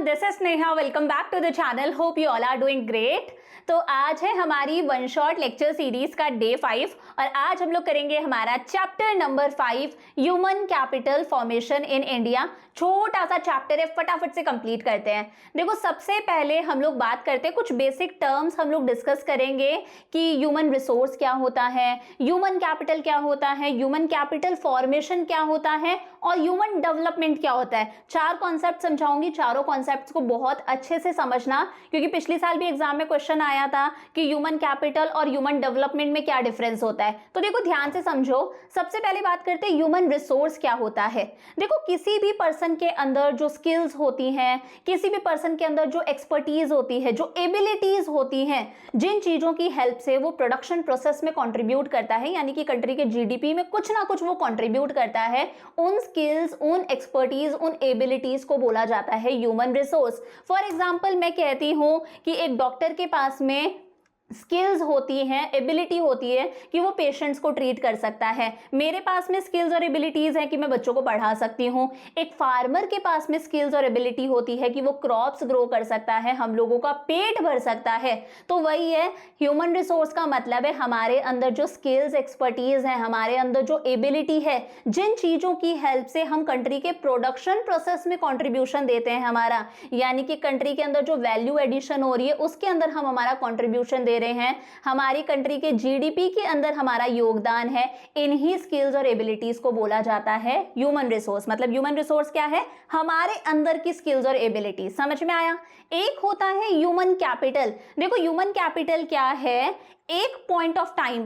This is Sneha, welcome back to the channel. Hope you all are doing great. तो आज है हमारी one shot lecture series का day 5 और आज हम लोग करेंगे हमारा chapter number 5 human capital formation in India. छोटा सा चैप्टर है, फटाफट से कंप्लीट करते हैं। देखो, सबसे पहले हम लोग बात करते हैं, कुछ बेसिक टर्म्स हम लोग डिस्कस करेंगे कि ह्यूमन रिसोर्स क्या होता है, ह्यूमन कैपिटल क्या होता है, ह्यूमन कैपिटल फॉर्मेशन क्या होता है और ह्यूमन डेवलपमेंट क्या होता है। 4 कॉन्सेप्ट समझाऊंगी, चारों कॉन्सेप्ट्स को बहुत अच्छे से समझना, क्योंकि पिछले साल भी एग्जाम में क्वेश्चन आया था कि ह्यूमन कैपिटल और ह्यूमन डेवलपमेंट में क्या डिफरेंस होता है। तो देखो, ध्यान से समझो। सबसे पहले बात करते हैं ह्यूमन रिसोर्स क्या होता है। देखो, किसी भी पर्सन के अंदर जो स्किल्स होती हैं, किसी भी पर्सन के अंदर जो एक्सपर्टीज होती है, जो एबिलिटीज होती हैं, जिन चीजों की हेल्प से वो प्रोडक्शन प्रोसेस में कंट्रीब्यूट करता है, यानी कि कंट्री के जीडीपी में कुछ ना कुछ वो कंट्रीब्यूट करता है, उन स्किल्स, उन एक्सपर्टीज, उन एबिलिटीज को बोला जाता है ह्यूमन रिसोर्स। फॉर एग्जांपल, मैं कहती हूं कि एक डॉक्टर के पास में स्किल्स होती हैं, एबिलिटी होती है कि वो पेशेंट्स को ट्रीट कर सकता है। मेरे पास में स्किल्स और एबिलिटीज है कि मैं बच्चों को पढ़ा सकती हूँ। एक फार्मर के पास में स्किल्स और एबिलिटी होती है कि वो क्रॉप्स ग्रो कर सकता है, हम लोगों का पेट भर सकता है। तो वही है ह्यूमन रिसोर्स का मतलब है हमारे अंदर जो स्किल्स, एक्सपर्टीज है, हमारे अंदर जो एबिलिटी है, जिन चीजों की हेल्प से हम कंट्री के प्रोडक्शन प्रोसेस में कॉन्ट्रीब्यूशन देते हैं हमारा, यानी कि कंट्री के अंदर जो वैल्यू एडिशन हो रही है उसके अंदर हम हमारा कॉन्ट्रीब्यूशन दे रहे हैं, हमारी कंट्री के जीडीपी के अंदर हमारा योगदान है। इन्हीं स्किल्स और एबिलिटीज को बोला जाता है ह्यूमन रिसोर्स। मतलब ह्यूमन रिसोर्स क्या है? हमारे अंदर की स्किल्स और एबिलिटीज। समझ में आया? एक होता है ह्यूमन कैपिटल। देखो, ह्यूमन कैपिटल क्या है? एक पॉइंट ऑफ टाइम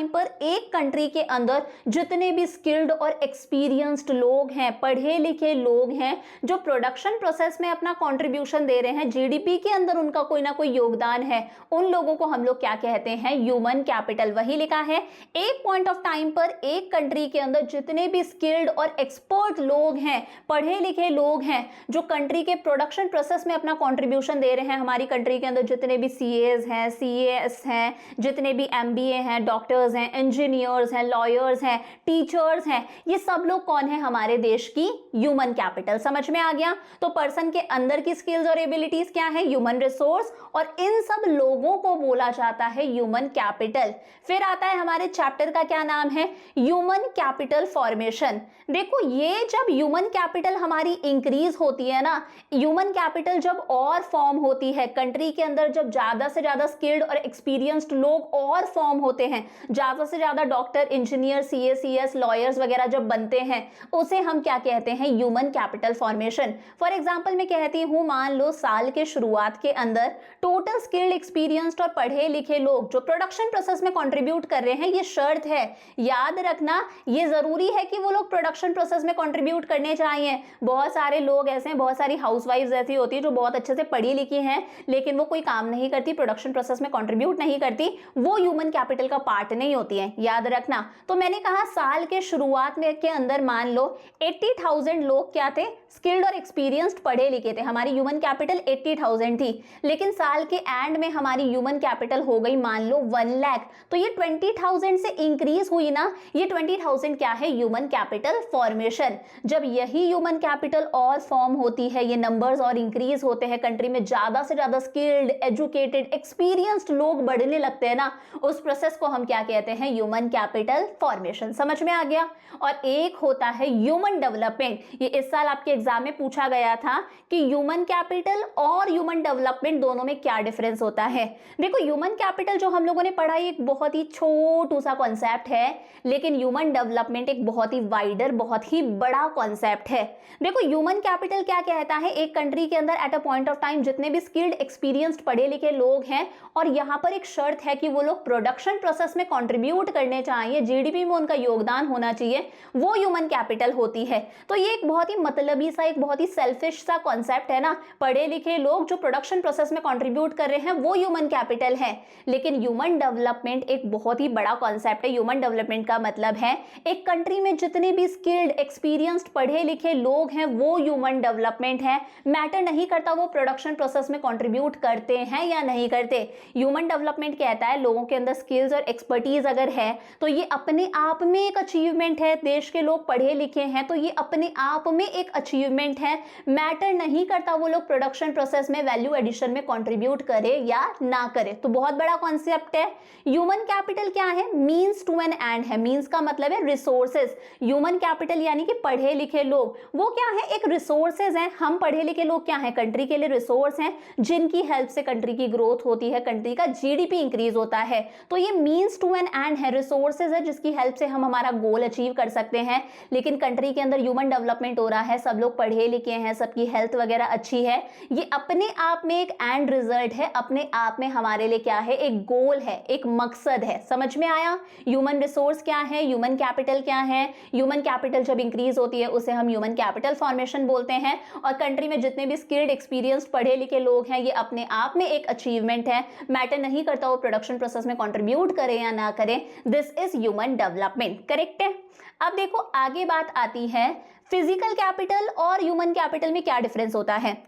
पर एक कंट्री के अंदर जितने भी स्किल्ड और एक्सपीरियंस्ड लोग हैं, पढ़े लिखे लोग हैं, जो प्रोडक्शन प्रोसेस में अपना कंट्रीब्यूशन दे रहे हैं, जीडीपी के अंदर उनका कोई ना कोई योगदान है, उन लोगों को हम लोग क्या कहते हैं? Human capital. वही लिखा है, एक पॉइंट ऑफ टाइम पर एक कंट्री के अंदर जितने भी स्किल्ड और एक्सपर्ट लोग हैं, पढ़े लिखे लोग हैं, जो कंट्री के प्रोडक्शन प्रोसेस में अपना कॉन्ट्रीब्यूशन दे रहे हैं, हमारी कंट्री के अंदर जितने भी सीएस हैं, हैं, जितने भी एमबीए हैं, डॉक्टर्स हैं, इंजीनियर्स हैं, लॉयर्स हैं, टीचर्स हैं, ये सब लोग कौन है? हमारे देश की ह्यूमन कैपिटल। समझ में आ गया? तो पर्सन के अंदर की स्किल्स और एबिलिटीज क्या है? Human resource. और इन सब लोगों को बोला जाता है ह्यूमन कैपिटल। फिर आता है हमारे चैप्टर का क्या नाम है? Human capital formation. देखो, ये जब ह्यूमन कैपिटल हमारी इंक्रीज होती है ना, ह्यूमन कैपिटल जब और फॉर्म होती है कंट्री के अंदर, जब ज्यादा से ज्यादा स्किल्ड और एक्सपीरियंस्ड लोग और फॉर्म होते हैं, ज्यादा से ज्यादा डॉक्टर, इंजीनियर, सीएस, लॉयर्स वगैरह जब बनते हैं, उसे हम क्या कहते हैं? Human capital formation. For example, मैं कहती हूं, मान लो साल के शुरुआत के अंदर टोटल स्किल्ड, एक्सपीरियंस्ड और पढ़े लिखे लोग जो प्रोडक्शन प्रोसेस में कंट्रीब्यूट कर रहे हैं, ये शर्त है, याद रखना, ये जरूरी है कि वो लोग प्रोडक्शन प्रोसेस में कंट्रीब्यूट करने चाहिए। बहुत सारे लोग ऐसे हैं, बहुत सारी हाउसवाइफ्स ऐसी होती है जो बहुत अच्छे से पढ़ी लिखी हैं, लेकिन वो कोई काम नहीं करती, प्रोडक्शन प्रोसेस में कंट्रीब्यूट नहीं करती, वो ह्यूमन कैपिटल का पार्ट नहीं होती है, याद रखना। तो मैंने कहा साल के शुरुआत में के अंदर मान लो 80,000 लोग क्या थे? स्किल्ड और एक्सपीरियंस्ड, पढ़े लिखे थे। हमारी ह्यूमन कैपिटल 80,000 थी, लेकिन साल के एंड में हमारी ह्यूमन कैपिटल हो गई मान लो 1 लाख। तो ये 20,000 से इंक्रीज हुई ना, ये 20,000 क्या है? Human capital formation. जब यही ह्यूमन कैपिटल और फॉर्म होती है, ये नंबर्स और इंक्रीज होते हैं, कंट्री में ज्यादा से ज्यादा स्किल्ड, एजुकेटेड, एक्सपीरियंस्ड लोग बढ़ने लगते हैं ना, उस प्रोसेस को हम क्या कहते हैं? Human capital formation. समझ में आ गया? और एक होता है ह्यूमन डेवलपमेंट। ये इस साल आपके एग्जाम में पूछा गया था कि ह्यूमन कैपिटल और ह्यूमन डेवलपमेंट दोनों में क्या डिफरेंस होता है। देखो, ह्यूमन कैपिटल जो हम लोगों ने पढ़ा एक बहुत ही छोटू सा कॉन्सेप्ट है, लेकिन ह्यूमन डेवलपमेंट एक बहुत ही वाइडर, बहुत ही बड़ा कॉन्सेप्ट है। देखो, ह्यूमन कैपिटल क्या कहता है? एक कंट्री के अंदर at a point of time जितने भी स्किल्ड, एक्सपीरियंस्ड, पढ़े लिखे लोग हैं, और यहां पर एक शर्त है कि वो लोग प्रोडक्शन प्रोसेस में कंट्रीब्यूट करने चाहिए, जीडीपी में उनका योगदान होना चाहिए, वो ह्यूमन कैपिटल होती है। तो ये एक बहुत ही मतलबी सा, एक बहुत ही सेल्फिश सा कॉन्सेप्ट है ना, पढ़े लिखे लोग जो प्रोडक्शन प्रोसेस में कंट्रीब्यूट कर रहे हैं, वो ह्यूमन कैपिटल है। लेकिन ह्यूमन डेवलपमेंट एक बहुत ही बड़ा कॉन्सेप्ट है। ह्यूमन डेवलपमेंट का मतलब है एक कंट्री में जितने भी स्किल्ड, एक्सपीरियंस्ड, पढ़े लिखे लोग हैं, वो ह्यूमन डेवलपमेंट है। मैटर नहीं करता वो प्रोडक्शन प्रोसेस में कंट्रीब्यूट करते हैं या नहीं करते। ह्यूमन ह्यूमन डेवलपमेंट कहता है लोगों के अंदर स्किल्स और एक्सपर्टीज अगर है तो ये अपने आप में एक अचीवमेंट है। देश के लोग पढ़े लिखे हैं तो ये अपने आप में एक अचीवमेंट है। मैटर नहीं करता वो लोग प्रोडक्शन प्रोसेस में वैल्यू एडिशन में कंट्रीब्यूट करे या ना करे। तो बहुत बड़ा कॉन्सेप्ट है। ह्यूमन कैपिटल क्या है? मींस टू एन एंड है। मींस का मतलब है रिसोर्सेज। ह्यूमन कैपिटल यानी कि पढ़े लिखे लोग, वो क्या है? एक रिसोर्सेज हैं। हम पढ़े लिखे लोग क्या है? कंट्री के लिए रिसोर्स हैं जिनकी हेल्प से कंट्री की ग्रोथ होती है, कंट्री का जीडीपी इंक्रीज होता है। तो ये मींस टू एन एंड है, रिसोर्सेज है जिसकी हेल्प से हम हमारा गोल अचीव कर सकते हैं। लेकिन कंट्री के अंदर ह्यूमन डेवलपमेंट हो रहा है, सब लोग पढ़े लिखे हैं, सबकी हेल्थ वगैरह अच्छी है, ये अपने आप में एक एंड रिजल्ट है, अपने आप में हमारे लिए क्या है? एक गोल है, एक मकसद है। समझ में आया? ह्यूमन रिसोर्स क्या है, ह्यूमन कैपिटल क्या है? ह्यूमन कैपिटल जब इंक्रीज होती है उसे हम ह्यूमन कैपिटल फॉर्मेशन बोलते हैं। और कंट्री में जितने भी स्किल्ड एक्सपीरियंस्ड पढ़े लिखे लोग हैं, ये अपने आप में एक अचीवमेंट है। मैटर नहीं करता वो प्रोडक्शन प्रोसेस में कंट्रीब्यूट करें या ना करें, this is human development. Correct है? अब देखो आगे बात आती है फिजिकल कैपिटल और ह्यूमन कैपिटल में क्या डिफरेंस होता है।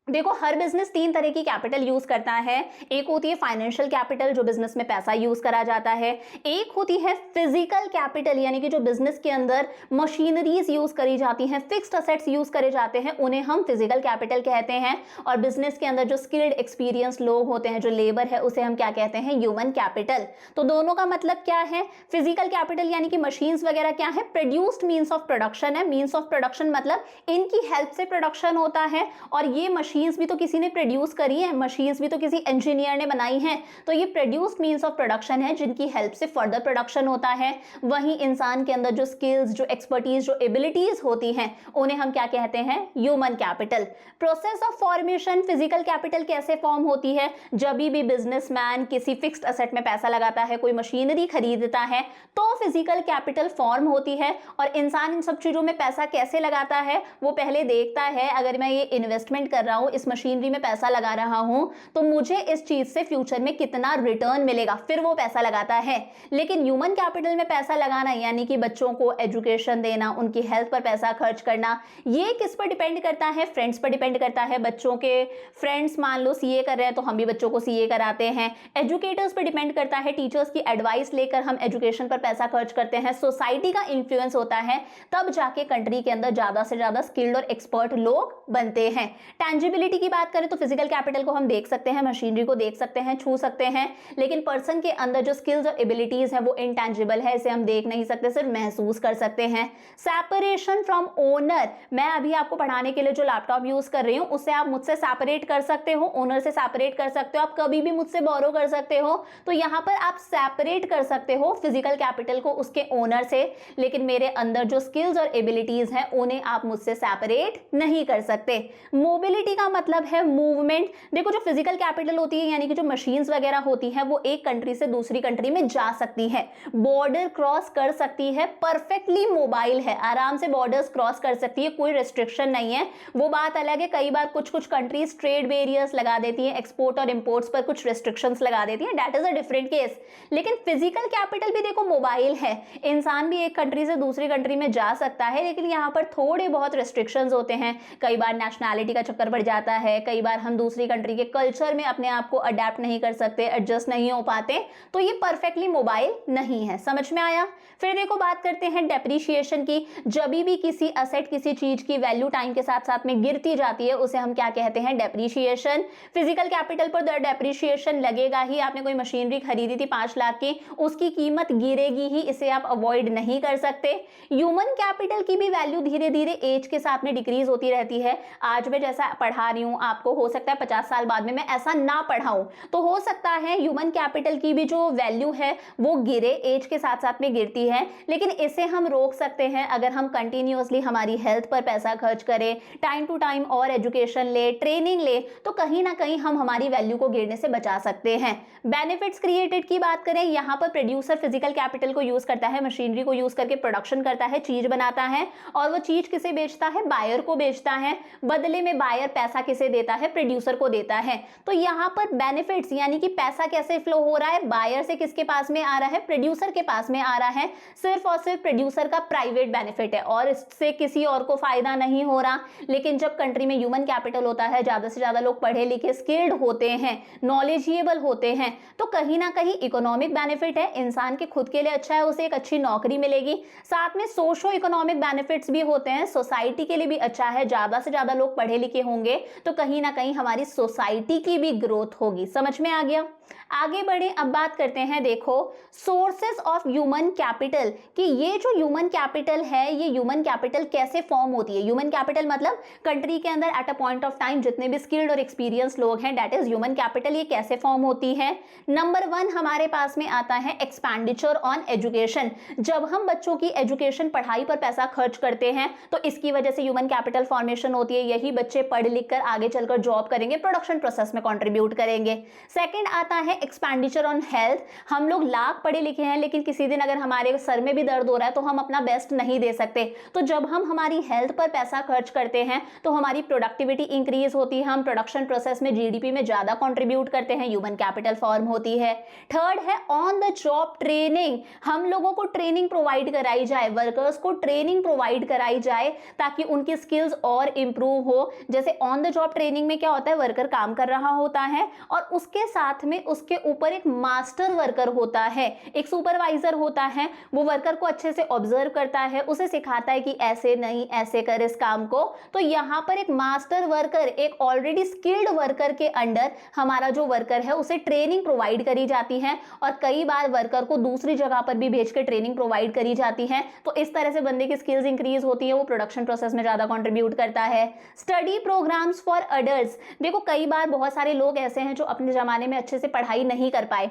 देखो हर बिजनेस तीन तरह की कैपिटल यूज करता है। एक होती है फाइनेंशियल कैपिटल जो बिजनेस में पैसा यूज करा जाता है। एक होती है फिजिकल कैपिटल यानी कि जो बिजनेस के अंदर मशीनरीज यूज करी जाती हैं, फिक्स्ड असेट्स यूज करे जाते हैं, उन्हें हम फिजिकल कैपिटल कहते हैं। और बिजनेस के अंदर जो स्किल्ड एक्सपीरियंस लोग होते हैं, जो लेबर है, उसे हम क्या कहते हैं? Human capital. तो दोनों का मतलब क्या है? फिजिकल कैपिटल यानी कि मशीन्स वगैरह क्या है? प्रोड्यूस्ड मीन्स ऑफ प्रोडक्शन है। मीन्स ऑफ प्रोडक्शन मतलब इनकी हेल्प से प्रोडक्शन होता है। और ये मशीन्स भी तो किसी ने प्रोड्यूस करी है, मशीन्स भी तो किसी इंजीनियर ने बनाई हैं। तो ये प्रोड्यूस्ड मीन्स ऑफ प्रोडक्शन है जिनकी हेल्प से फर्दर प्रोडक्शन होता है। वहीं इंसान के अंदर जो स्किल्स, जो एक्सपर्टीज, जो एबिलिटीज होती हैं, उन्हें हम क्या कहते हैं? Human capital. Process of formation physical capital कैसे फॉर्म होती है? जब भी बिजनेसमैन किसी फिक्स्ड असेट में पैसा लगाता है, कोई मशीनरी खरीदता है, तो फिजिकल कैपिटल फॉर्म होती है। और इंसान इन सब चीजों में पैसा कैसे लगाता है? वो पहले देखता है अगर मैं ये इन्वेस्टमेंट कर रहा हूं, इस मशीनरी में पैसा लगा रहा हूं, तो मुझे इस चीज से फ्यूचर में कितना रिटर्न मिलेगा, फिर वो पैसा लगाता है। लेकिन ह्यूमन कैपिटल में पैसा लगाना यानी कि बच्चों को एजुकेशन देना, उनकी हेल्थ पर पैसा खर्च करना, ये किस पर डिपेंड करता है? फ्रेंड्स पर डिपेंड करता है। बच्चों के फ्रेंड्स मान लो सीए कर रहे हैं तो हम भी बच्चों को सीए कराते हैं। एजुकेटर्स पर डिपेंड करता है, टीचर्स की एडवाइस लेकर हम एजुकेशन पर पैसा खर्च करते हैं। सोसाइटी का इन्फ्लुएंस होता है, तब जाके कंट्री के अंदर ज्यादा से ज्यादा स्किल्ड और एक्सपर्ट लोग बनते हैं। टैंजिबिलिटी की बात करें तो फिजिकल कैपिटल को हम देख सकते हैं, मशीनरी को देख सकते हैं, छू सकते हैं, लेकिन पर्सन के अंदर जो स्किल्स और एबिलिटीज है वो इंटैंजिबल है, इसे हम देख नहीं सकते, सिर्फ महसूस कर सकते हैं। सेपरेशन फ्रॉम ओनर, मैं अभी आपको पढ़ाने के लिए जो लैपटॉप यूज कर रही हूँ उससे आप मुझसे सेपरेट कर सकते हो, ओनर से सेपरेट कर सकते हो, आप कभी भी मुझसे बोरो कर सकते हो। तो यहाँ पर आप सेपरेट कर सकते हो फिजिकल कैपिटल को उसके ओनर से, लेकिन मेरे अंदर जो स्किल्स और एबिलिटीज हैं उन्हें आप मुझसे सेपरेट नहीं कर सकते। मोबिलिटी का मतलब है मूवमेंट। देखो जो फिजिकल कैपिटल होती है यानी कि जो मशीन्स वगैरह होती है वो एक कंट्री से दूसरी कंट्री में जा सकती है, बॉर्डर क्रॉस कर सकती है, परफेक्टली मोबाइल है, आराम से बॉर्डर्स क्रॉस कर सकती है, कोई रेस्ट्रिक्शन नहीं है। वो बात अलग है, कई बार कुछ कुछ कंट्रीज ट्रेड बैरियर्स लगा देती है, एक्सपोर्ट और इंपोर्ट्स पर कुछ रेस्ट्रिक्शंस लगा देती है, that is a different case. लेकिन फिजिकल कैपिटल भी देखो मोबाइल है, इंसान भी एक कंट्री से दूसरी कंट्री में जा सकता है, लेकिन यहाँ पर थोड़े बहुत रेस्ट्रिक्शंस होते हैं। कई बार नेशनैलिटी का चक्कर पड़ जाता है, कई बार हम दूसरी कंट्री के कल्चर में अपने आप को अडेप्ट नहीं कर सकते, एडजस्ट नहीं हो पाते, तो ये परफेक्टली मोबाइल नहीं है। समझ में आया? फिर देखो बात करते हैं डेप्रिशिएशन की। जब भी किसी असेट, किसी चीज की वैल्यू टाइम के साथ साथ में गिरती जाती है उसे हम क्या कहते हैं? डेप्रिशिएशन। फिजिकल कैपिटल पर डेप्रिशिएशन लगेगा ही। आपने कोई मशीनरी खरीदी थी 5 लाख की, उसकी कीमत गिरेगी ही, इसे आप अवॉइड नहीं कर सकते। ह्यूमन कैपिटल की भी वैल्यू धीरे धीरे एज के साथ में डिक्रीज होती रहती है। आज मैं जैसा पढ़ा रही हूं आपको, हो सकता है 50 साल बाद में मैं ऐसा ना पढ़ाऊं, तो हो सकता है ह्यूमन कैपिटल की भी जो वैल्यू है वो गिरे, एज के साथ साथ में गिरती है। लेकिन इसे हम रोक सकते हैं अगर हम कंटिन्यूअसली हमारी हेल्थ पर पैसा खर्च करें, टाइम टू टाइम और एजुकेशन ले, ट्रेनिंग ले, तो कहीं ना कहीं हम हमारी वैल्यू को गिरने से बचा सकते हैं। बेनिफिट्स क्रिएटेड की बात करें, यहाँ पर प्रोड्यूसर फिजिकल कैपिटल को यूज करता है, मशीनरी को यूज करके प्रोडक्शन करता है, चीज बनाता है, और वो चीज किसे बेचता है? बायर को बेचता है। बदले में बायर पैसा किसे देता है, प्रोड्यूसर को देता है। तो यहाँ पर बेनिफिट्स यानी कि पैसा कैसे फ्लो हो रहा है, बायर से किसके पास में आ रहा है, प्रोड्यूसर के पास में आ रहा है। सिर्फ और सिर्फ प्रोड्यूसर का प्राइवेट बेनिफिट है और इससे किसी और को फायदा नहीं हो रहा। लेकिन जब कंट्री में ह्यूमन कैपिटल होता है, ज्यादा से ज्यादा लोग पढ़े लिखे स्किल्ड होते हैं, नॉलेजेबल होते हैं, तो कहीं ना कहीं इकोनॉमिक बेनिफिट है, इंसान के खुद के लिए अच्छा है, उसे एक अच्छी नौकरी मिलेगी। साथ में सोशो इकोनॉमिक बेनिफिट्स भी होते हैं, सोसाइटी के लिए भी अच्छा है। ज्यादा से ज्यादा लोग पढ़े लिखे होंगे तो कहीं ना कहीं हमारी सोसाइटी की भी ग्रोथ होगी। समझ में आ गया। आगे बढ़े, अब बात करते हैं, देखो सोर्सेस ऑफ ह्यूमन कैपिटल, कि ये जो ह्यूमन कैपिटल है, ये ह्यूमन कैपिटल कैसे फॉर्म होती है। ह्यूमन कैपिटल मतलब कंट्री के अंदर at a point of time जितने भी स्किल्ड और एक्सपीरियंस लोग हैं, दैट इज ह्यूमन कैपिटल। ये कैसे फॉर्म होती है? नंबर 1 हमारे पास में आता है एक्सपेंडिचर ऑन एजुकेशन। जब हम बच्चों की एजुकेशन, पढ़ाई पर पैसा खर्च करते हैं तो इसकी वजह से ह्यूमन कैपिटल फॉर्मेशन होती है। यही बच्चे पढ़ लिख कर आगे चलकर जॉब करेंगे, प्रोडक्शन प्रोसेस में कंट्रीब्यूट करेंगे। सेकंड आता है एक्सपेंडिचर ऑन हेल्थ। हम लोग लाख पढ़े लिखे हैं लेकिन किसी दिन अगर हमारे सर में भी दर्द हो रहा है तो हम अपना बेस्ट नहीं दे सकते, तो जब हम हमारी हेल्थ पर पैसा खर्च करते हैं तो हमारी प्रोडक्टिविटी इंक्रीज होती है, हम प्रोडक्शन प्रोसेस में, जीडीपी में ज्यादा कंट्रीब्यूट करते हैं, ह्यूमन कैपिटल फॉर्म होती है। थर्ड है ऑन द जॉब ट्रेनिंग। हम लोगों को ट्रेनिंग प्रोवाइड कराई जाए, वर्कर्स को ट्रेनिंग प्रोवाइड कराई जाए ताकि उनकी स्किल्स और इंप्रूव हो। जैसे ऑन द जॉब ट्रेनिंग में क्या होता है, वर्कर काम कर रहा होता है और उसके साथ में उसके ऊपर एक मास्टर वर्कर होता है, एक सुपरवाइजर होता है, वो वर्कर को अच्छे से ऑब्जर्व करता है, उसे सिखाता है कि ऐसे नहीं ऐसे कर इस काम को। तो यहाँ पर एक मास्टर वर्कर, एक ऑलरेडी स्किल्ड वर्कर के अंडर हमारा जो वर्कर है उसे ट्रेनिंग प्रोवाइड करी जाती है और कई बार वर्कर को दूसरी जगह पर भी भेज के ट्रेनिंग प्रोवाइड करी जाती है। तो इस तरह से बंदे की स्किल्स इंक्रीज होती है, वो प्रोडक्शन प्रोसेस में ज्यादा कंट्रीब्यूट करता है। Study programmes for adults. देखो कई बार बहुत सारे लोग ऐसे हैं जो अपने जमाने में अच्छे से पढ़ाई नहीं कर पाए,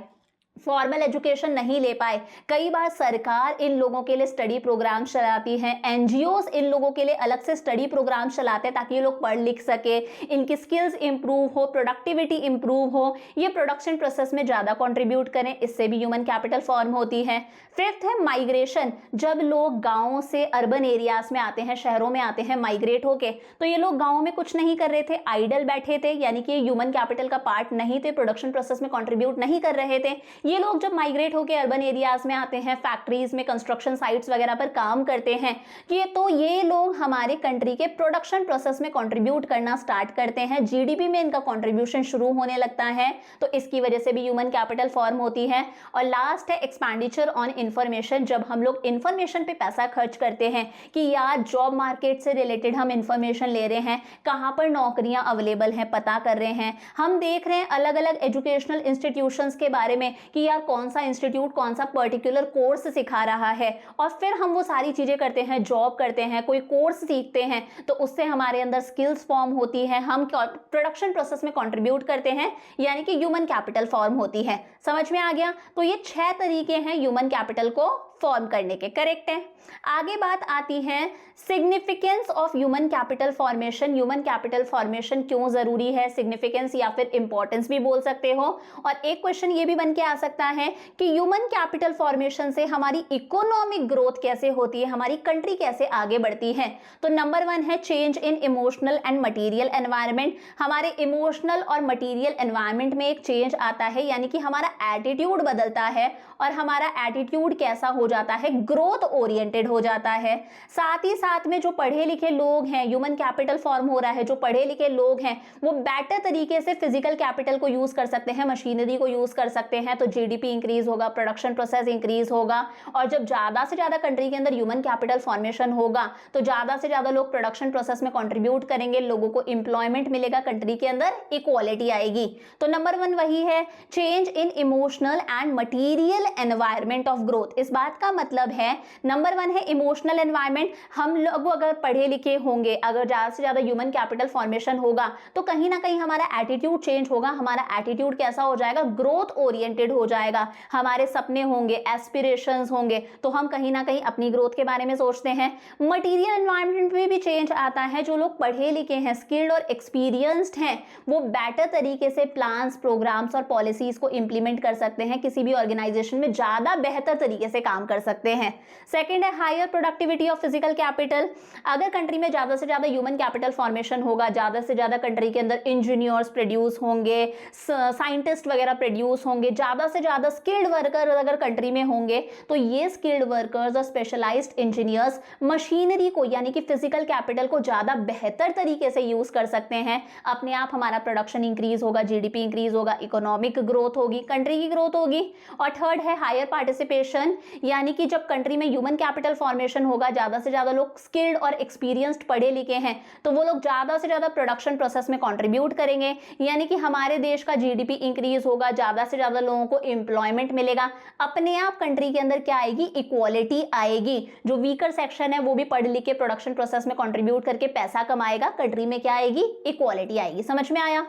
फॉर्मल एजुकेशन नहीं ले पाए। कई बार सरकार इन लोगों के लिए स्टडी प्रोग्राम चलाती है, एनजीओस इन लोगों के लिए अलग से स्टडी प्रोग्राम चलाते हैं ताकि ये लोग पढ़ लिख सके, इनकी स्किल्स इंप्रूव हो, प्रोडक्टिविटी इंप्रूव हो, ये प्रोडक्शन प्रोसेस में ज्यादा कंट्रीब्यूट करें, इससे भी ह्यूमन कैपिटल फॉर्म होती है। फिफ्थ है माइग्रेशन। जब लोग गाँव से अर्बन एरियाज में आते हैं, शहरों में आते हैं माइग्रेट होके, तो ये लोग गाँव में कुछ नहीं कर रहे थे, आइडल बैठे थे, यानी कि ह्यूमन कैपिटल का पार्ट नहीं थे, प्रोडक्शन प्रोसेस में कंट्रीब्यूट नहीं कर रहे थे। ये लोग जब माइग्रेट होकर अर्बन एरियाज में आते हैं, फैक्ट्रीज में, कंस्ट्रक्शन साइट्स वगैरह पर काम करते हैं, ये लोग हमारे कंट्री के प्रोडक्शन प्रोसेस में कंट्रीब्यूट करना स्टार्ट करते हैं, जीडीपी में इनका कंट्रीब्यूशन शुरू होने लगता है, तो इसकी वजह से भी ह्यूमन कैपिटल फॉर्म होती है। और लास्ट है एक्सपेंडिचर ऑन इंफॉर्मेशन। जब हम लोग इंफॉर्मेशन पे पैसा खर्च करते हैं कि यार जॉब मार्केट से रिलेटेड हम इंफॉर्मेशन ले रहे हैं, कहाँ पर नौकरियां अवेलेबल हैं पता कर रहे हैं, हम देख रहे हैं अलग अलग एजुकेशनल इंस्टीट्यूशंस के बारे में कि यार कौन सा इंस्टीट्यूट कौन सा पर्टिकुलर कोर्स सिखा रहा है, और फिर हम वो सारी चीजें करते हैं, जॉब करते हैं, कोई कोर्स सीखते हैं, तो उससे हमारे अंदर स्किल्स फॉर्म होती है, हम प्रोडक्शन प्रोसेस में कंट्रीब्यूट करते हैं, यानी कि ह्यूमन कैपिटल फॉर्म होती है। समझ में आ गया? तो ये 6 तरीके हैं ह्यूमन कैपिटल को फॉर्म करने के। करेक्ट है। आगे बात आती है significance of human capital formation. Human capital formation क्यों जरूरी है, सिग्निफिकेंस या फिर इंपॉर्टेंस भी बोल सकते हो। और एक क्वेश्चन ये भी बन के आ सकता है कि ह्यूमन कैपिटल फॉर्मेशन से हमारी इकोनॉमिक ग्रोथ कैसे होती है, हमारी कंट्री कैसे आगे बढ़ती है। तो नंबर 1 है change in emotional and material environment. हमारे इमोशनल और मटीरियल एनवायरनमेंट में एक चेंज आता है, यानी कि हमारा एटीट्यूड बदलता है और हमारा एटीट्यूड कैसा हो जाता है, ग्रोथ ओरिएंटेड हो जाता है। साथ ही साथ में जो पढ़े लिखे लोग हैं, ह्यूमन कैपिटल फॉर्म हो रहा है, जो पढ़े लिखे लोग हैं वो बेटर तरीके से फिजिकल कैपिटल को यूज कर सकते हैं, मशीनरी को यूज कर सकते हैं, तो जीडीपी इंक्रीज होगा, प्रोडक्शन प्रोसेस इंक्रीज होगा। और जब ज्यादा से ज्यादा कंट्री के अंदर ह्यूमन कैपिटल फॉर्मेशन होगा तो ज्यादा से ज्यादा लोग प्रोडक्शन प्रोसेस में कंट्रीब्यूट करेंगे, लोगों को एम्प्लॉयमेंट मिलेगा, कंट्री के अंदर इक्वालिटी आएगी। तो नंबर 1 वही है, change in emotional and material environment of growth. इस बात का मतलब है नंबर 1 है इमोशनल एनवायरनमेंट। हम लोग अगर पढ़े लिखे होंगे, अगर ज्यादा से ज्यादा ह्यूमन कैपिटल फॉर्मेशन होगा तो कहीं ना कहीं हमारा एटीट्यूड चेंज होगा, हमारा एटीट्यूड कैसा हो जाएगा, ग्रोथ ओरिएंटेड हो हो जाएगा, हमारे सपने होंगे, एस्पिरेशंस होंगे, तो हम कहीं ना कहीं अपनी ग्रोथ के बारे में सोचते हैं। मटीरियल एनवायरनमेंट में भी चेंज आता है। जो लोग पढ़े लिखे हैं, स्किल्ड और एक्सपीरियंस्ड हैं, वो बेटर तरीके से प्लान्स, प्रोग्राम्स और पॉलिसीज को इंप्लीमेंट कर सकते हैं, किसी भी ऑर्गेनाइजेशन में ज़्यादा बेहतर तरीके से काम कर सकते हैं। सेकेंड है higher productivity of physical capital. अगर कंट्री में ज़्यादा से ज़्यादा ह्यूमन कैपिटल फॉर्मेशन होगा, ज़्यादा से ज़्यादा कंट्री के अंदर इंजीनियर्स प्रोड्यूस होंगे, साइंटिस्ट वगैरह प्रोड्यूस होंगे, ज़्यादा से ज़्यादा स्किल्ड वर्कर अगर कंट्री में होंगे, तो ये स्किल्ड वर्कर्स और स्पेशलाइज्ड इंजीनियर्स मशीनरी को यानी कि फिजिकल कैपिटल को ज़्यादा बेहतर तरीके से यूज़ कर सकते हैं। अपने आप हमारा प्रोडक्शन इंक्रीज होगा, जीडीपी इंक्रीज होगा, इकोनॉमिक ग्रोथ होगी, कंट्री की ग्रोथ होगी। और थर्ड है हायर पार्टिसिपेशन, यानी कि जब कंट्री में ह्यूमन कैपिटल फॉर्मेशन होगा, ज़्यादा से ज़्यादा लोग स्किल्ड और एक्सपीरियंस्ड पढ़े लिखे हैं, तो वो लोग ज़्यादा से ज़्यादा प्रोडक्शन प्रोसेस में कंट्रीब्यूट करेंगे, यानी कि हमारे देश का जीडीपी इंक्रीज होगा, ज़्यादा से ज़्यादा लोगों को एम्प्लॉयमेंट मिलेगा। अपने आप कंट्री के अंदर क्या आएगी? इक्वालिटी आएगी। जो वीकर सेक्शन है वो भी पढ़ लिख के प्रोडक्शन प्रोसेस में कंट्रीब्यूट करके पैसा कमाएगा, कंट्री में क्या आएगी? इक्वालिटी आएगी। समझ में आया?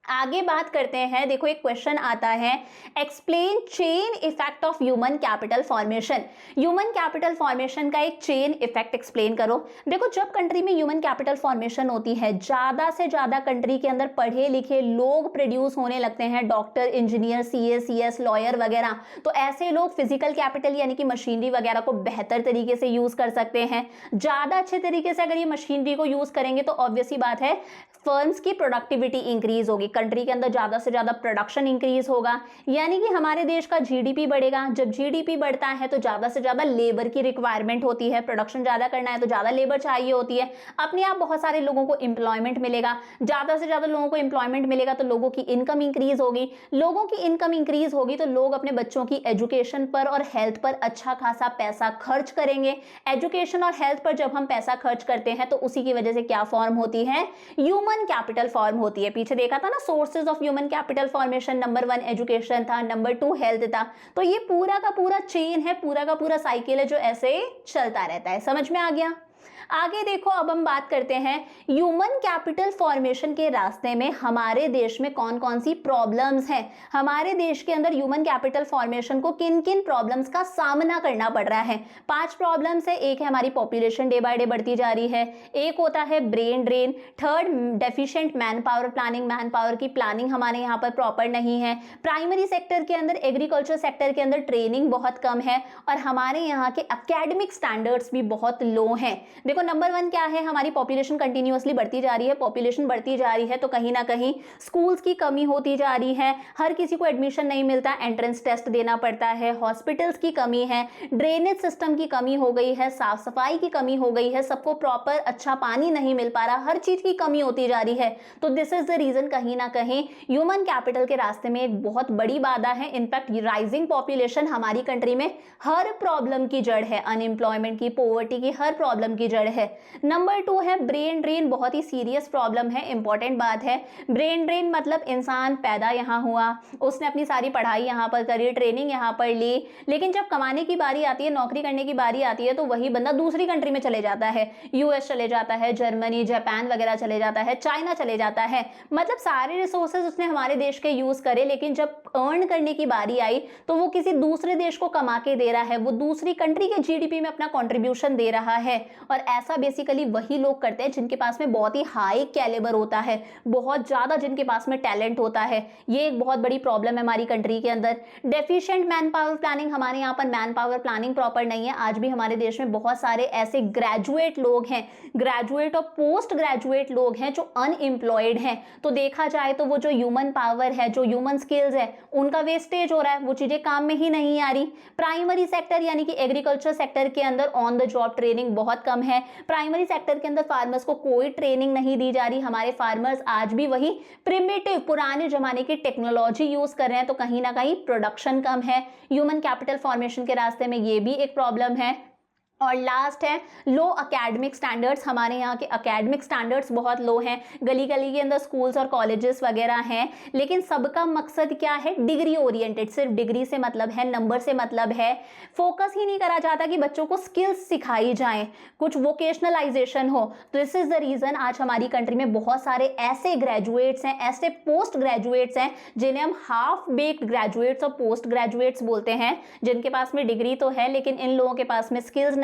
आगे बात करते हैं। देखो एक क्वेश्चन आता है, explain chain effect of human capital formation. Human capital formation का एक चेन इफेक्ट एक्सप्लेन करो। देखो जब कंट्री में ह्यूमन कैपिटल फॉर्मेशन होती है, ज्यादा से ज्यादा कंट्री के अंदर पढ़े लिखे लोग प्रोड्यूस होने लगते हैं, doctor, engineer, CA, CS, lawyer वगैरह, तो ऐसे लोग फिजिकल कैपिटल यानी कि मशीनरी वगैरह को बेहतर तरीके से यूज कर सकते हैं। ज्यादा अच्छे तरीके से अगर ये मशीनरी को यूज करेंगे तो ऑब्वियसली बात है फर्म्स की प्रोडक्टिविटी इंक्रीज होगी, कंट्री के अंदर ज्यादा से ज्यादा प्रोडक्शन इंक्रीज होगा, यानी कि हमारे देश का जीडीपी बढ़ेगा। जब जीडीपी बढ़ता है तो ज्यादा से ज्यादा लेबर की रिक्वायरमेंट होती है, प्रोडक्शन ज्यादा करना है तो ज्यादा लेबर चाहिए होती है, अपने आप बहुत सारे लोगों को एम्प्लॉयमेंट मिलेगा। ज्यादा से ज्यादा लोगों को एम्प्लॉयमेंट मिलेगा तो लोगों की इनकम इंक्रीज होगी, लोगों की इनकम इंक्रीज होगी तो लोग अपने बच्चों की एजुकेशन पर और हेल्थ पर अच्छा खासा पैसा खर्च करेंगे। एजुकेशन और हेल्थ पर जब हम पैसा खर्च करते हैं तो उसी की वजह से क्या फॉर्म होती है? ह्यूमन कैपिटल फॉर्म होती है। पीछे देखा था ना sources of human capital formation, number 1 education था, नंबर 2 हेल्थ था। तो ये पूरा का पूरा चेन है, पूरा का पूरा साइकिल है जो ऐसे चलता रहता है। समझ में आ गया? आगे देखो, अब हम बात करते हैं ह्यूमन कैपिटल फॉर्मेशन के रास्ते में हमारे देश में कौन कौन सी प्रॉब्लम्स हैं। हमारे देश के अंदर ह्यूमन कैपिटल फॉर्मेशन को किन किन प्रॉब्लम्स का सामना करना पड़ रहा है। 5 प्रॉब्लम्स है। एक है हमारी पॉपुलेशन डे बाय डे बढ़ती जा रही है, एक होता है brain drain, third deficient man power planning, man power की प्लानिंग हमारे यहाँ पर प्रॉपर नहीं है, प्राइमरी सेक्टर के अंदर, एग्रीकल्चर सेक्टर के अंदर ट्रेनिंग बहुत कम है, और हमारे यहाँ के एकेडमिक स्टैंडर्ड्स भी बहुत लो हैं। देखो नंबर 1 क्या है? हमारी पॉपुलेशन कंटिन्यूअसली बढ़ती जा रही है। पॉपुलेशन बढ़ती जा रही है तो कहीं ना कहीं स्कूल्स की कमी होती जा रही है, हर किसी को एडमिशन नहीं मिलता, एंट्रेंस टेस्ट देना पड़ता है, हॉस्पिटल्स की कमी है, ड्रेनेज सिस्टम की कमी हो गई है, साफ सफाई की कमी हो गई है, सबको प्रॉपर अच्छा पानी नहीं मिल पा रहा, हर चीज की कमी होती जा रही है। तो दिस इज द रीजन कहीं ना कहीं ह्यूमन कैपिटल के रास्ते में एक बहुत बड़ी बाधा है। इनफैक्ट राइजिंग पॉपुलेशन हमारी कंट्री में हर प्रॉब्लम की जड़ है, अनएम्प्लॉयमेंट की, पॉवर्टी की, हर प्रॉब्लम की जड़ है। नंबर 2 है ब्रेन ड्रेन, बहुत ही सीरियस प्रॉब्लम है, इंपॉर्टेंट बात है। ब्रेन ड्रेन मतलब इंसान पैदा यहाँ हुआ, उसने अपनी सारी पढ़ाई यहाँ पर करी, ट्रेनिंग यहाँ पर ली, लेकिन जब कमाने की बारी आती है, नौकरी करने की बारी आती है, तो वही बंदा दूसरी कंट्री में चले जाता है, यूएस चले जाता है, जर्मनी, जापान वगैरह चले जाता है, चाइना चले जाता है। मतलब सारे रिसोर्सेज उसने हमारे देश के यूज करे, लेकिन जब अर्न करने की बारी आई तो वो किसी दूसरे देश को कमा के दे रहा है, वो दूसरी कंट्री के जीडीपी में अपना कॉन्ट्रीब्यूशन दे रहा है। और ऐसा बेसिकली वही लोग करते हैं जिनके पास में बहुत ही हाई कैलिबर होता है, बहुत ज्यादा जिनके पास में टैलेंट होता है। ये एक बहुत बड़ी प्रॉब्लम है हमारी कंट्री के अंदर। डेफिशिएंट मैन पावर प्लानिंग, हमारे यहाँ पर मैन पावर प्लानिंग प्रॉपर नहीं है। आज भी हमारे देश में बहुत सारे ऐसे ग्रेजुएट लोग हैं, ग्रेजुएट और पोस्ट ग्रेजुएट लोग हैं जो अनएम्प्लॉयड हैं। तो देखा जाए तो वो जो ह्यूमन पावर है, जो ह्यूमन स्किल्स है, उनका वेस्टेज हो रहा है, वो चीजें काम में ही नहीं आ रही। प्राइमरी सेक्टर यानी कि एग्रीकल्चर सेक्टर के अंदर ऑन द जॉब ट्रेनिंग बहुत कम है। प्राइमरी सेक्टर के अंदर फार्मर्स को कोई ट्रेनिंग नहीं दी जा रही। हमारे फार्मर्स आज भी वही प्रिमिटिव पुराने जमाने की टेक्नोलॉजी यूज कर रहे हैं, तो कहीं ना कहीं प्रोडक्शन कम है। ह्यूमन कैपिटल फॉर्मेशन के रास्ते में ये भी एक प्रॉब्लम है। और लास्ट है लो अकेडमिक स्टैंडर्ड्स। हमारे यहाँ के अकेडमिक स्टैंडर्ड्स बहुत लो हैं, गली गली के अंदर स्कूल्स और कॉलेजेस वगैरह हैं, लेकिन सबका मकसद क्या है, डिग्री ओरिएंटेड, सिर्फ डिग्री से मतलब है, नंबर से मतलब है, फोकस ही नहीं करा जाता कि बच्चों को स्किल्स सिखाई जाएं, कुछ वोकेशनलाइजेशन हो। तो दिस इज द रीजन आज हमारी कंट्री में बहुत सारे ऐसे ग्रेजुएट्स हैं, ऐसे पोस्ट ग्रेजुएट्स हैं जिन्हें हम हाफ बेक्ड ग्रेजुएट्स और पोस्ट ग्रेजुएट्स बोलते हैं, जिनके पास में डिग्री तो है लेकिन इन लोगों के पास में स्किल्स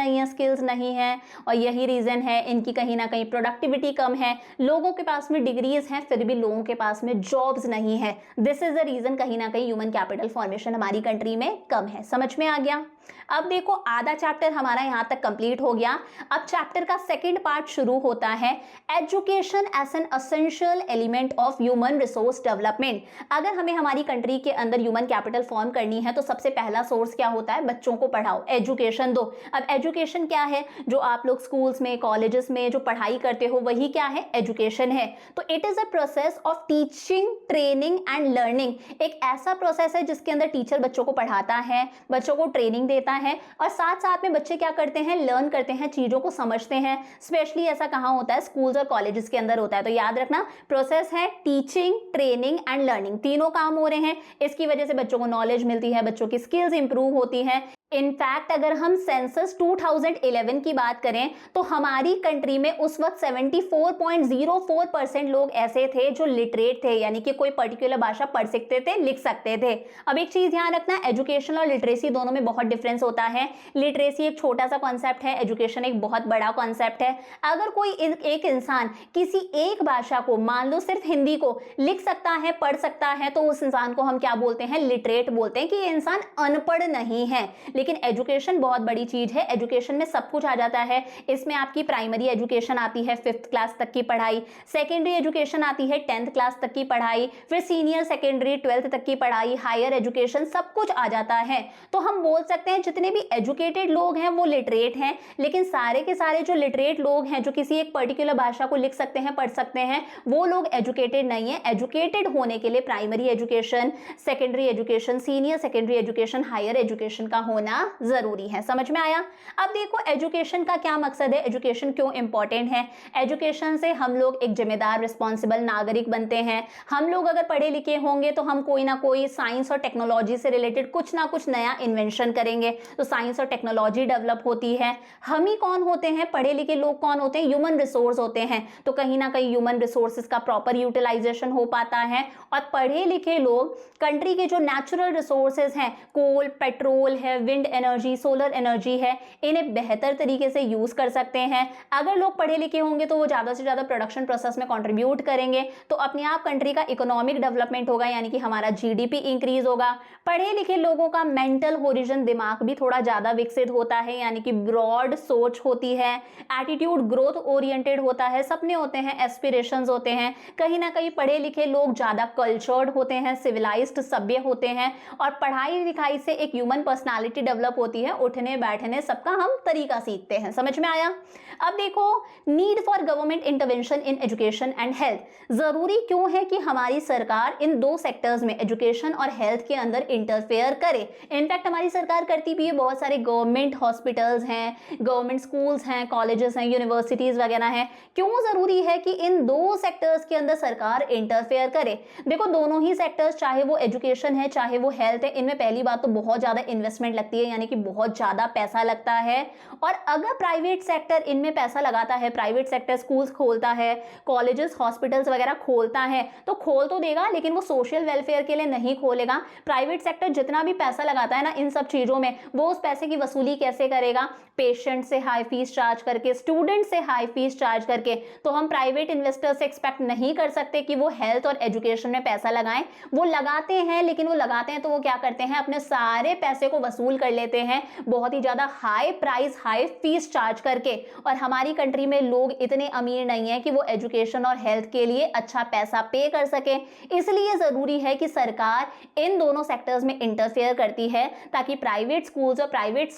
नहीं है और यही रीजन है इनकी कहीं ना कहीं प्रोडक्टिविटी कम है। लोगों के पास में डिग्रीज हैं फिर भी लोगों के पास में जॉब्स नहीं है। दिस इज द रीजन कहीं ना कहीं ह्यूमन कैपिटल फॉर्मेशन हमारी कंट्री में कम है। समझ में आ गया? अब देखो आधा चैप्टर हमारा यहां तक कंप्लीट हो गया। अब चैप्टर का सेकंड पार्ट शुरू होता है, education as an essential element of human resource development. अगर हमें हमारी कंट्री के अंदर ह्यूमन कैपिटल फॉर्म करनी है तो सबसे पहला सोर्स क्या होता है, बच्चों को पढ़ाओ, एजुकेशन दो। अब एजुकेशन क्या है, जो आप लोग स्कूल्स में कॉलेजेस में जो पढ़ाई करते हो वही क्या है, एजुकेशन है। तो it is a process of teaching, training and learning. एक ऐसा प्रोसेस है जिसके अंदर टीचर बच्चों को पढ़ाता है, बच्चों को ट्रेनिंग देता है और साथ साथ में बच्चे क्या करते हैं, लर्न करते हैं, चीजों को समझते हैं। स्पेशली ऐसा कहां होता है, स्कूल्स और कॉलेजेस के अंदर होता है। तो याद रखना प्रोसेस है टीचिंग, ट्रेनिंग एंड लर्निंग, तीनों काम हो रहे हैं। इसकी वजह से बच्चों को नॉलेज मिलती है, बच्चों की स्किल्स इंप्रूव होती है। इनफैक्ट अगर हम सेंसस 2011 की बात करें तो हमारी कंट्री में उस वक्त 74.04% लोग ऐसे थे जो लिटरेट थे, यानी कि कोई पर्टिकुलर भाषा पढ़ सकते थे, लिख सकते थे। अब एक चीज ध्यान रखना, एजुकेशन और लिटरेसी दोनों में बहुत डिफरेंस होता है। लिटरेसी एक छोटा सा कॉन्सेप्ट है, एजुकेशन एक बहुत बड़ा कॉन्सेप्ट है। अगर कोई एक इंसान किसी एक भाषा को, मान लो सिर्फ हिंदी को लिख सकता है, पढ़ सकता है, तो उस इंसान को हम क्या बोलते हैं, लिटरेट बोलते हैं, कि ये इंसान अनपढ़ नहीं है। लेकिन एजुकेशन बहुत बड़ी चीज है, एजुकेशन में सब कुछ आ जाता है। इसमें आपकी प्राइमरी एजुकेशन आती है 5th क्लास तक की पढ़ाई, सेकेंडरी एजुकेशन आती है 10th क्लास तक की पढ़ाई, फिर सीनियर सेकेंडरी 12th तक की पढ़ाई, हायर एजुकेशन, सब कुछ आ जाता है। तो हम बोल सकते हैं जितने भी एजुकेटेड लोग हैं वो लिटरेट हैं, लेकिन सारे के सारे जो लिटरेट लोग हैं, जो किसी एक पर्टिकुलर भाषा को लिख सकते हैं, पढ़ सकते हैं, वो लोग एजुकेटेड नहीं है। एजुकेटेड होने के लिए primary education, secondary education, senior secondary education, higher education का होना जरूरी है। समझ में आया? अब देखो एजुकेशन का क्या मकसद है, एजुकेशन क्यों इंपॉर्टेंट है। एजुकेशन से हम लोग एक जिम्मेदार रिस्पॉन्सिबल नागरिक बनते हैं। हम लोग अगर पढ़े लिखे होंगे तो हम कोई ना कोई साइंस और टेक्नोलॉजी से रिलेटेड कुछ ना कुछ नया इन्वेंशन करेंगे, तो साइंस और टेक्नोलॉजी डेवलप होती है। हम ही कौन होते हैं, पढ़े लिखे लोग कौन होते हैं, ह्यूमन रिसोर्स होते हैं। तो कहीं ना कहीं ह्यूमन रिसोर्सेज का प्रॉपर यूटिलाइजेशन हो पाता है और पढ़े लिखे लोग कंट्री के जो नेचुरल रिसोर्सेज हैं, कोल, पेट्रोल है, विंड एनर्जी, सोलर एनर्जी है, इन्हें बेहतर तरीके से यूज कर सकते हैं। अगर लोग पढ़े लिखे होंगे तो वो ज्यादा से ज्यादा प्रोडक्शन प्रोसेस में कंट्रीब्यूट करेंगे, तो अपने आप कंट्री का इकोनॉमिक डेवलपमेंट होगा, यानी कि हमारा जीडीपी इंक्रीज होगा। पढ़े लिखे लोगों का मेंटल होरिजन, दिमाग भी थोड़ा ज्यादा विकसित होता है, यानी कि ब्रॉड सोच होती है, एटीट्यूड ग्रोथ ओरिएंटेड होता है, सपने होते हैं, एस्पिरेशंस होते हैं। कहीं ना कहीं पढ़े लिखे लोग ज्यादा कल्चर्ड होते हैं, सिविलाइज्ड, सभ्य होते हैं और पढ़ाई लिखाई से एक ह्यूमन पर्सनालिटी डेवलप होती है, उठने बैठने सबका हम तरीका सीखते हैं। समझ में आया? अब देखो need for government intervention in education and health. जरूरी क्यों है कि हमारी सरकार इन दो सेक्टर्स में, एजुकेशन और हेल्थ के अंदर इंटरफेयर करे। इनफैक्ट हमारी सरकार करती भी है, बहुत सारे गवर्नमेंट हॉस्पिटल्स हैं, गवर्नमेंट स्कूल्स हैं, कॉलेजेस हैं, यूनिवर्सिटीज वगैरह हैं। क्यों जरूरी है कि इन दो सेक्टर्स के अंदर सरकार इंटरफेयर करे? देखो दोनों ही सेक्टर्स, चाहे वो एजुकेशन है चाहे वो हेल्थ है, इनमें पहली बात तो बहुत ज्यादा इन्वेस्टमेंट लगती है, यानी कि बहुत ज्यादा पैसा लगता है। और अगर प्राइवेट सेक्टर इनमें पैसा लगाता है, प्राइवेट सेक्टर स्कूल्स खोलता है, कॉलेजेस हॉस्पिटल्स वगैरह खोलता है, तो खोल तो देगा लेकिन वो सोशल वेलफेयर के लिए नहीं खोलेगा। प्राइवेट सेक्टर जितना भी पैसा लगाता है ना इन सब चीजों में, वो उस पैसे की वसूली कैसे करेगा? पेशेंट से हाई फीस चार्ज करके, स्टूडेंट से हाई फीस चार्ज करके। तो हम प्राइवेट इन्वेस्टर से एक्सपेक्ट नहीं कर सकते कि वो हेल्थ और एजुकेशन में पैसा लगाएं। वो लगाते हैं, लेकिन वो लगाते हैं तो वो क्या करते हैं, अपने सारे पैसे को वसूल कर लेते हैं, बहुत ही ज्यादा high price, high fees charge करके। और हमारी कंट्री में लोग इतने अमीर नहीं है कि वो एजुकेशन और हेल्थ के लिए अच्छा पैसा पे कर सके। इसलिए जरूरी है कि सरकार इन दोनों सेक्टर्स में इंटरफेयर करती है, ताकि प्राइवेट स्कूल्स और प्राइवेट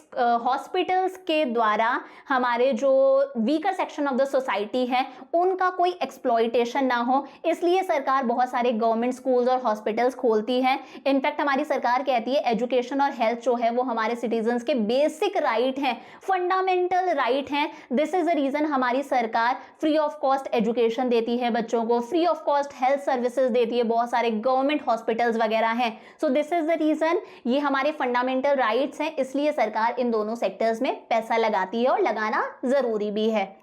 हॉस्पिटल्स के द्वारा हमारे जो weaker section of the society है उनका कोई एक्सप्लॉइटेशन ना हो। इसलिए सरकार बहुत सारे गवर्नमेंट स्कूल्स और हॉस्पिटल्स खोलती है। इनफैक्ट हमारी सरकार कहती है एजुकेशन और हेल्थ जो है वो हमारे सिटीजन्स के बेसिक राइट हैं, फंडामेंटल राइट हैं। दिस इज द रीजन हमारी सरकार फ्री ऑफ कॉस्ट एजुकेशन देती है बच्चों को, free of cost health services देती है, बहुत सारे गवर्नमेंट हॉस्पिटल्स वगैरह हैं। So this is the reason, ये हमारे फंडामेंटल राइट्स हैं, इसलिए सरकार इन दोनों सेक्टर्स में पैसा लगाती है और लगाना जरूरी भी है।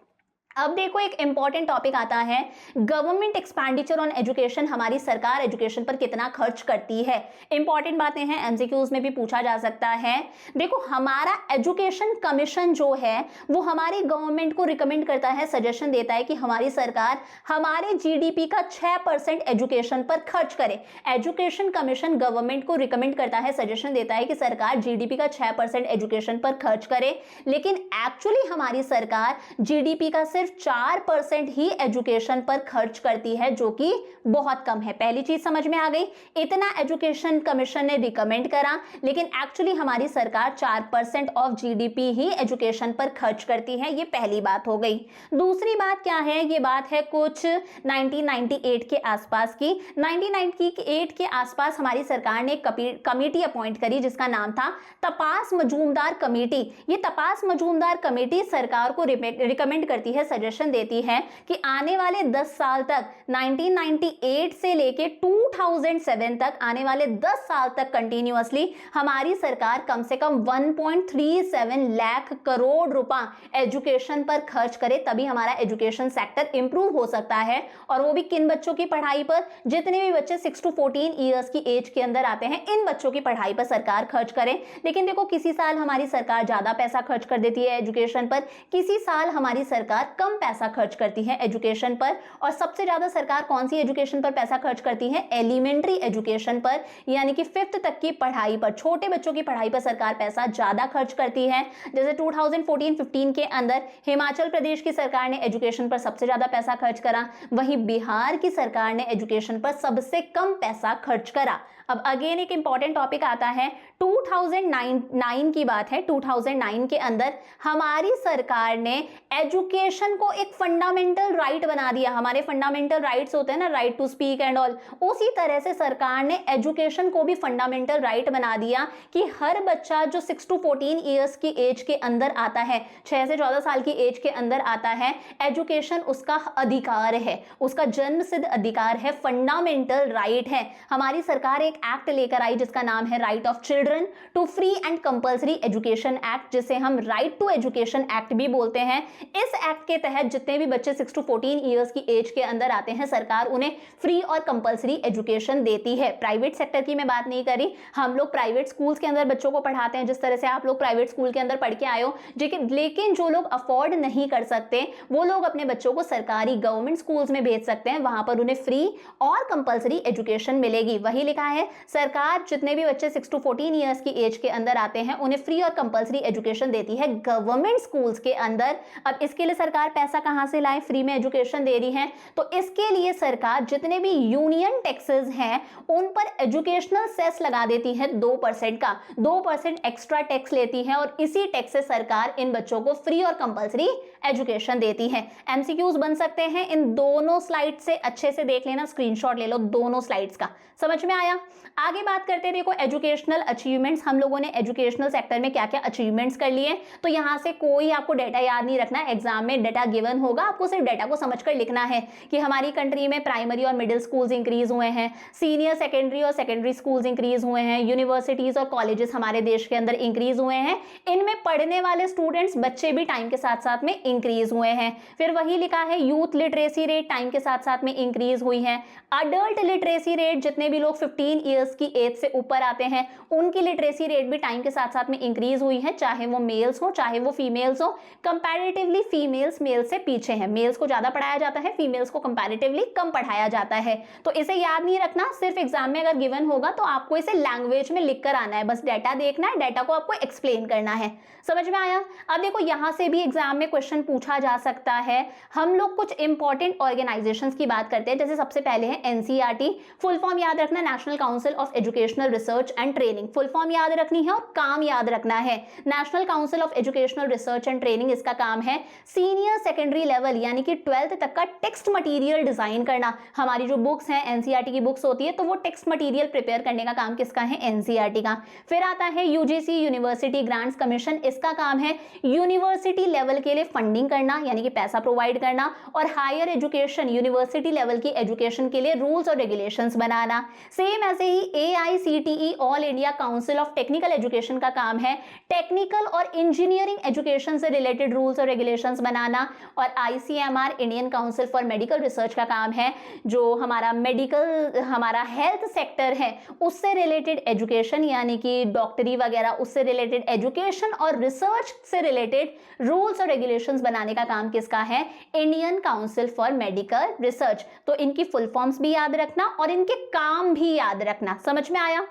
अब देखो एक इंपॉर्टेंट टॉपिक आता है, गवर्नमेंट एक्सपेंडिचर ऑन एजुकेशन, हमारी सरकार एजुकेशन पर कितना खर्च करती है। इंपॉर्टेंट बातें हैं, एमसीक्यूज में भी पूछा जा सकता है। देखो हमारा एजुकेशन कमीशन जो है वो हमारी गवर्नमेंट को रिकमेंड करता है, सजेशन देता है कि हमारी सरकार हमारे जीडीपी का 6% एजुकेशन पर खर्च करे। एजुकेशन कमीशन गवर्नमेंट को रिकमेंड करता है, सजेशन देता है कि सरकार जीडीपी का 6% एजुकेशन पर खर्च करे, लेकिन एक्चुअली हमारी सरकार जीडीपी का सिर्फ 4% ही एजुकेशन पर खर्च करती है, जो कि बहुत कम है। पहली चीज समझ में आ गई, इतना एजुकेशन कमीशन ने रिकमेंड करा, लेकिन एक्चुअली हमारी सरकार 4% ऑफ जीडीपी ही एजुकेशन पर खर्च करती है। ये पहली बात हो गई। दूसरी बात क्या है, ये बात है कुछ 1998 के आसपास की। 1998 के आसपास हमारी सरकार ने कमेटी अपॉइंट करी जिसका नाम था तपास मजूमदार कमेटी। ये तपास मजूमदार कमेटी सरकार को रिकमेंड करती है, सजेशन देती है कि आने वाले 10 साल तक 1998 से लेके 2007 तक आने वाले 10 साल तक कंटिन्यूअसली हमारी सरकार कम से कम 1.37 लाख करोड़ रुपए एजुकेशन पर खर्च करे, तभी हमारा एजुकेशन सेक्टर इंप्रूव हो सकता है। और वो भी किन बच्चों की पढ़ाई पर, जितने भी बच्चे 6 to 14 ईयर्स की एज के अंदर आते हैं, इन बच्चों की पढ़ाई पर सरकार खर्च करे। लेकिन देखो किसी साल हमारी सरकार ज्यादा पैसा खर्च कर देती है एजुकेशन पर, किसी साल हमारी सरकार कम पैसा खर्च करती है एजुकेशन पर। और सबसे ज्यादा सरकार कौन सी एजुकेशन पर पैसा खर्च करती है, एलिमेंट्री एजुकेशन पर, यानी कि 5th तक की पढ़ाई पर, छोटे बच्चों की पढ़ाई पर सरकार पैसा ज्यादा खर्च करती है। जैसे 2014-15 के अंदर हिमाचल प्रदेश की सरकार ने एजुकेशन पर सबसे ज्यादा पैसा खर्च करा, वहीं बिहार की सरकार ने एजुकेशन पर सबसे कम पैसा खर्च करा। अब अगेन एक इंपॉर्टेंट टॉपिक आता है, 2009 की बात है। 2009 के अंदर हमारी सरकार ने एजुकेशन को एक फंडामेंटल राइट बना दिया। हमारे फंडामेंटल राइट्स होते हैं ना, right to speak and all, उसी तरह से सरकार ने एजुकेशन को भी फंडामेंटल राइट बना दिया कि हर बच्चा जो 6 to 14 ईयर्स की एज के अंदर आता है, 6 से 14 साल की एज के अंदर आता है, एजुकेशन उसका अधिकार है, उसका जन्म सिद्ध अधिकार है, फंडामेंटल राइट है। हमारी सरकार एक एक्ट लेकर आई जिसका नाम है right of children to free and compulsory education act, जिसे हम राइट टू एजुकेशन एक्ट भी बोलते हैं। इस एक्ट के तहत जितने भी बच्चे 6 to 14 ईयर्स की एज के अंदर आते हैं, सरकार उन्हें फ्री और कंपल्सरी एजुकेशन देती है। प्राइवेट सेक्टर की मैं बात नहीं करी, हम लोग प्राइवेट स्कूल्स के अंदर बच्चों को पढ़ाते हैं, जिस तरह से आप लोग प्राइवेट स्कूल के अंदर पढ़ के आए हो। लेकिन जो लोग अफोर्ड नहीं कर सकते वो लोग अपने बच्चों को सरकारी गवर्नमेंट स्कूल्स में भेज सकते हैं, वहां पर उन्हें फ्री और कंपल्सरी एजुकेशन मिलेगी। वही लिखा है, सरकार जितने भी बच्चे 6 to 14 ईयर्स की एज के अंदर आते हैं उन्हें फ्री और कंपल्सरी एजुकेशन देती है गवर्नमेंट स्कूल्स के अंदर। अब इसके लिए सरकार पैसा कहां से लाए, फ्री में एजुकेशन दे रही है, तो इसके लिए सरकार जितने भी यूनियन टैक्सेस हैं उन पर एजुकेशनल सेस लगा देती है 2% का, 2% एक्स्ट्रा टैक्स लेती है, और इसी टैक्स से सरकार इन बच्चों को फ्री और कंपल्सरी एजुकेशन देती है। एमसीक्यूज बन सकते हैं इन दोनों स्लाइड से, अच्छे से देख लेना, स्क्रीनशॉट ले लो दोनों स्लाइड्स का। समझ में आया? आगे बात करते हैं, देखो एजुकेशनल अचीवमेंट्स, हम लोगों ने एजुकेशनल सेक्टर में क्या क्या अचीवमेंट्स कर लिए। तो यहाँ से कोई आपको डेटा याद नहीं रखना, एग्जाम में डेटा गिवन होगा, आपको सिर्फ डेटा को समझकर लिखना है कि हमारी कंट्री में प्राइमरी और मिडिल स्कूल्स इंक्रीज हुए हैं, सीनियर सेकेंडरी और सेकेंडरी स्कूल्स इंक्रीज हुए हैं, यूनिवर्सिटीज और कॉलेजेस हमारे देश के अंदर इंक्रीज हुए हैं, इनमें पढ़ने वाले स्टूडेंट्स बच्चे भी टाइम के साथ साथ में इंक्रीज हुए हैं। फिर वही लिखा है, यूथ लिटरेसी रेट टाइम के साथ साथ में इंक्रीज हुई है। अडल्ट लिटरेसी रेट, जितने भी लोग 15 ईयर्स की एज से ऊपर आते हैं उनकी लिटरेसी रेट भी टाइम के साथ साथ में इंक्रीज हुई है, चाहे वो मेल्स हो चाहे वो फीमेल्स हो। कंपैरेटिवली फीमेल्स मेल्स से पीछे हैं, मेल्स को ज्यादा पढ़ाया जाता है, फीमेल्स को कंपैरेटिवली कम पढ़ाया जाता है। तो इसे याद नहीं रखना, सिर्फ एग्जाम में अगर गिवन होगा तो आपको इसे लैंग्वेज में लिख कर आना है, बस डेटा देखना है, डेटा को आपको एक्सप्लेन करना है। समझ में आया? अब देखो यहां से भी एग्जाम में क्वेश्चन पूछा जा सकता है। हम लोग कुछ इंपॉर्टेंट ऑर्गेनाइजेशंस की बात करते हैं, जैसे सबसे पहले है एनसीईआरटी, फुल फॉर्म याद रखना, national council of educational research and training, full form याद रखनी है और काम याद रखना है। National council of educational research and training, इसका काम है सीनियर सेकेंडरी लेवल यानी कि 12th तक का टेक्स्ट मटेरियल डिजाइन करना। हमारी जो बुक्स हैं एनसीईआरटी की बुक्स होती है, तो वो टेक्स्ट मटेरियल प्रिपेयर करने का काम किसका है? एनसीईआरटी का। फिर आता है यूजीसी यूनिवर्सिटी ग्रांट्स कमीशन, इसका काम है यूनिवर्सिटी लेवल के लिए फंडिंग करना यानी कि पैसा प्रोवाइड करना, और हायर एजुकेशन यूनिवर्सिटी लेवल की एजुकेशन के लिए रूल्स और रेगुलेशंस बनाना। सेम ऐसे ही AICTE all India council of technical education का काम है टेक्निकल और इंजीनियरिंग एजुकेशन से रिलेटेड रूल्स और रेगुलेशंस बनाना। और ICMR Indian council for medical research का काम है जो हमारा मेडिकल हमारा हेल्थ सेक्टर है उससे रिलेटेड एजुकेशन यानी कि डॉक्टरी वगैरह उससे रिलेटेड एजुकेशन और रिसर्च से रिलेटेड रूल्स और रेगुलेशंस बनाने का काम किसका है? Indian council for medical research. तो इनकी फुल फॉर्म्स भी याद रखना और इनके काम भी याद रखना। समझ में आया?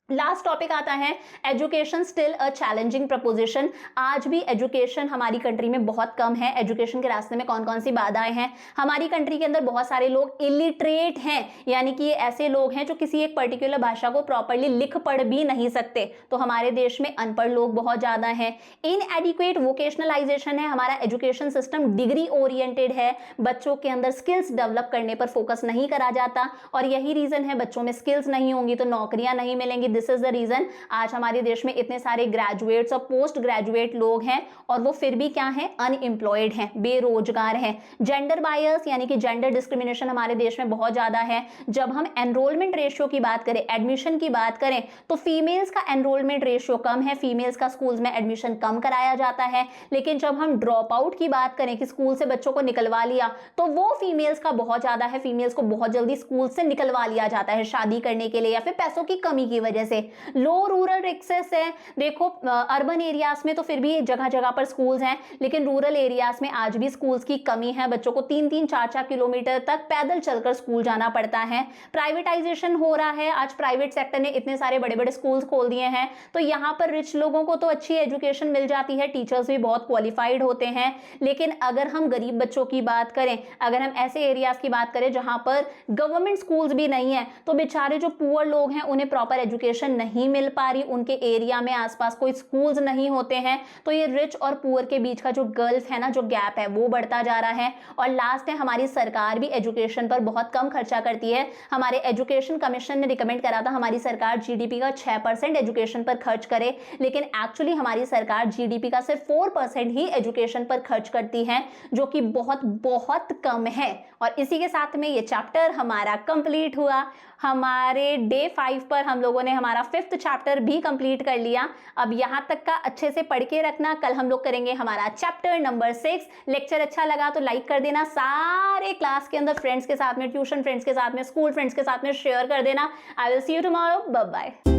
लास्ट टॉपिक आता है education still a challenging preposition. आज भी एजुकेशन हमारी कंट्री में बहुत कम है। एजुकेशन के रास्ते में कौन कौन सी बाधाएं हैं? हमारी कंट्री के अंदर बहुत सारे लोग इलिटरेट हैं, यानी कि ये ऐसे लोग हैं जो किसी एक पर्टिकुलर भाषा को प्रॉपरली लिख पढ़ भी नहीं सकते। तो हमारे देश में अनपढ़ लोग बहुत ज्यादा हैं। इनएडिक्वेट वोकेशनलाइजेशन है, हमारा एजुकेशन सिस्टम डिग्री ओरिएंटेड है, बच्चों के अंदर स्किल्स डेवलप करने पर फोकस नहीं करा जाता और यही रीजन है बच्चों में स्किल्स नहीं होंगी तो नौकरियां नहीं मिलेंगी। दिस इज द रीजन आज हमारे देश में इतने सारे ग्रेजुएट्स और पोस्ट ग्रेजुएट लोग हैं और वो फिर भी क्या है? अनएम्प्लॉयड हैं, बेरोजगार हैं। जेंडर बायस यानी कि जेंडर डिस्क्रिमिनेशन हमारे देश में बहुत ज्यादा है। जब हम एनरोलमेंट रेशियो की बात करें, एडमिशन की बात करें, तो फीमेल्स का एनरोलमेंट रेशियो कम है, फीमेल्स का स्कूल्स में एडमिशन कम कराया जाता है। लेकिन जब हम ड्रॉप आउट की बात करें कि स्कूल से बच्चों को निकलवा लिया, तो वो फीमेल्स का बहुत ज्यादा है। फीमेल्स को बहुत जल्दी स्कूल से निकलवा लिया जाता है शादी करने के लिए या फिर पैसों की कमी की वजह से। लो रूरल एक्सेस है। देखो अर्बन एरियाज में तो फिर भी जगह जगह पर स्कूल्स हैं, लेकिन रूरल एरियाज में आज भी स्कूल्स की कमी है। बच्चों को 3-3, 4-4 किलोमीटर तक पैदल चलकर स्कूल जाना पड़ता है। प्राइवेटाइजेशन हो रहा है, आज प्राइवेट सेक्टर ने इतने सारे बड़े बड़े स्कूल्स खोल दिए हैं, तो यहाँ पर रिच लोगों को तो अच्छी एजुकेशन मिल जाती है, टीचर्स भी बहुत क्वालिफाइड होते हैं। लेकिन अगर हम गरीब बच्चों की बात करें, अगर हम ऐसे एरियाज की बात करें जहां पर गवर्नमेंट स्कूल्स भी नहीं है, तो बेचारे जो पुअर लोग हैं उन्हें प्रॉपर एजुकेशन नहीं मिल पा रही, उनके एरिया में आसपास कोई स्कूल्स नहीं होते हैं। तो ये रिच और पुअर के बीच का जो गल्फ है ना, जो गैप है, वो बढ़ता जा रहा है। और लास्ट है, हमारी सरकार भी एजुकेशन पर बहुत कम खर्चा करती है। हमारे एजुकेशन कमीशन ने रिकमेंड करा था हमारी सरकार जीडीपी का 6% एजुकेशन पर खर्च करे, लेकिन एक्चुअली हमारी सरकार जीडीपी का सिर्फ 4% ही एजुकेशन पर खर्च करती है, जो कि बहुत बहुत कम है। और इसी के साथ में ये चैप्टर हमारा कंप्लीट हुआ। हमारे डे 5 पर हम लोगों ने हमारा 5th चैप्टर भी कंप्लीट कर लिया। अब यहाँ तक का अच्छे से पढ़ के रखना, कल हम लोग करेंगे हमारा चैप्टर नंबर 6। लेक्चर अच्छा लगा तो लाइक कर देना, सारे क्लास के अंदर फ्रेंड्स के साथ में, ट्यूशन फ्रेंड्स के साथ में, स्कूल फ्रेंड्स के साथ में शेयर कर देना। I will see you tomorrow, bye bye.